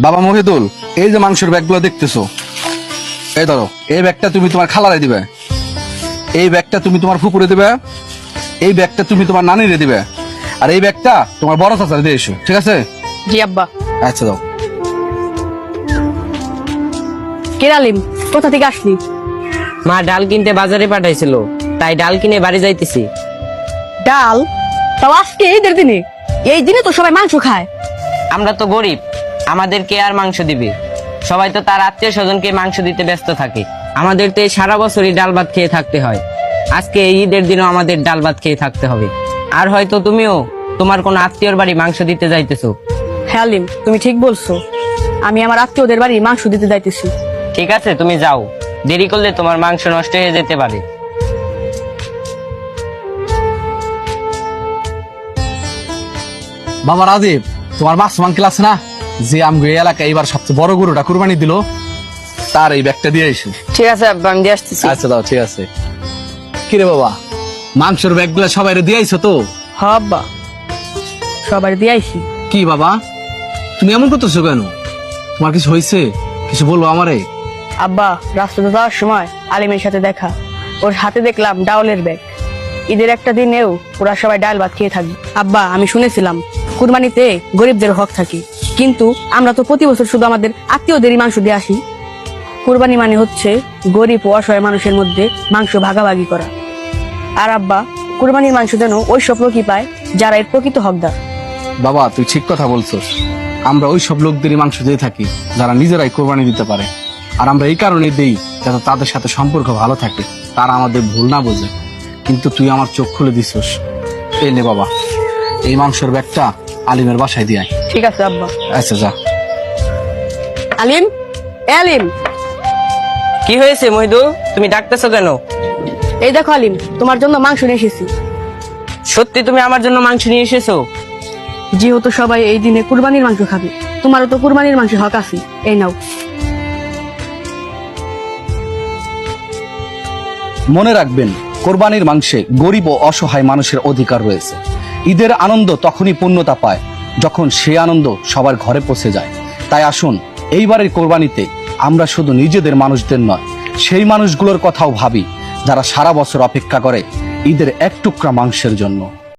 বাবা মহিদুল, এই যে মাংসের ব্যাগগুলো দেখতেছো, এই ধরো, এই ব্যাগটা তুমি তোমার খালারে দিবে, এই ব্যাগটা তুমি তোমার ফুপুরে দিবে, এই ব্যাগটা তুমি তোমার নানিরে দিবে, আর এই ব্যাগটা তোমার বড় চাচারে দিয়ে এসো, ঠিক আছে? জি আব্বা। আচ্ছা দাও। কে আলিম, কোথা থেকে আসলি? মা ডাল কিনতে বাজারে পাঠাইছিল, তাই ডাল কিনে বাড়ি যাইতেছি। ডাল? তাও আজকে ঈদের দিনে? এই দিনে তো সবাই মাংস খায়। আমরা তো গরিব, আমাদেরকে আর মাংস দিবে? সবাই তো তার আত্মীয় স্বজনকে মাংস দিতে ব্যস্ত থাকে, আমাদের তো এই সারা বছরই ডাল ভাত খেয়ে থাকতে হয়। আজকে এই ঈদের দিনও আমাদের ডাল ভাত খেয়ে থাকতে হবে। আর হয়তো তুমিও তোমার কোন আত্মীয়র বাড়ি মাংস দিতে যাইতেছো। হ্যাঁ আলিম, তুমি ঠিক বলছো। আমি আমার আত্মীয়দের বাড়ি মাংস দিতে যাইতেছি। ঠিক আছে, তুমি যাও, দেরি করলে তোমার মাংস নষ্ট হয়ে যেতে পারে। বাবা রাজীব, তোমার মাসুম আঙ্কেল আছে না, যে আমগো এই এলাকায় এবার সবচেয়ে বড় গরুটা কুরবানি দিল, তার এই ব্যাগটা দিয়ে এসো। ঠিক আছে আব্বা, আমি দিয়ে আসতেছি। আচ্ছা দাও, ঠিক আছে। কিরে বাবা, মাংসের ব্যাগগুলো সবাই দিয়ে আইছো তো? হ্যাঁ আব্বা, সবার দিয়ে আইছি। কি বাবা, তুমি এমন করতেছো কেন? তোমার কিছু হয়েছে? কিছু বলবো আমারে? আব্বা, রাস্তাতে যাওয়ার সময় আলিমের সাথে দেখা, ওর হাতে দেখলাম ডাউলের ব্যাগ। ঈদের একটা দিনেও ওরা সবাই ডাল ভাত খেয়ে থাকবে। আব্বা, আমি শুনেছিলাম কুরবানিতে গরিবদের হক থাকে, কিন্তু আমরা তো প্রতি বছর শুধু আমাদের আত্মীয়দেরই মাংস দিয়ে আসি। কুরবানি মানে হচ্ছে গরিব ও অসহায় মানুষের মধ্যে মাংস ভাগাভাগি করা। আর আব্বা, কুরবানির মাংস যেন ওই সব লোকই পায় যারা এর প্রকৃত হকদার। বাবা, তুই ঠিক কথা বলছস। আমরা ওই সব লোকদেরই মাংস দিয়ে থাকি যারা নিজেরাই কোরবানি দিতে পারে, আর আমরা এই কারণে দেই যাতে তাদের সাথে সম্পর্ক ভালো থাকে, তারা আমাদের ভুল না বোঝে। কিন্তু তুই আমার চোখ খুলে দিছস। এই নে বাবা, এই মাংসের ব্যাগটা আলিমের বাসায় দিয়ে আয়। ঠিক আছে আব্বা। আচ্ছা যা। আলিম, এ আলিম, কি হয়েছে মহিদুল, তুমি ডাকতেছো কেন? এই দেখো আলিম, তোমার জন্য মাংস নিয়ে এসেছি। সত্যি তুমি আমার জন্য মাংস নিয়ে এসেছো? যেহেতু সবাই এই দিনে কুরবানির মাংস খাবে, তোমারও তো কুরবানির মাংস হক আছে, এই নাও। মনে রাখবেন, কোরবানির মাংসে গরিব ও অসহায় মানুষের অধিকার রয়েছে। ঈদের আনন্দ তখনই পূর্ণতা পায় যখন সে আনন্দ সবার ঘরে পৌঁছে যায়। তাই আসুন, এইবারের কোরবানিতে আমরা শুধু নিজেদের মানুষদের নয়, সেই মানুষগুলোর কথাও ভাবি যারা সারা বছর অপেক্ষা করে ঈদের এক টুকরা মাংসের জন্য।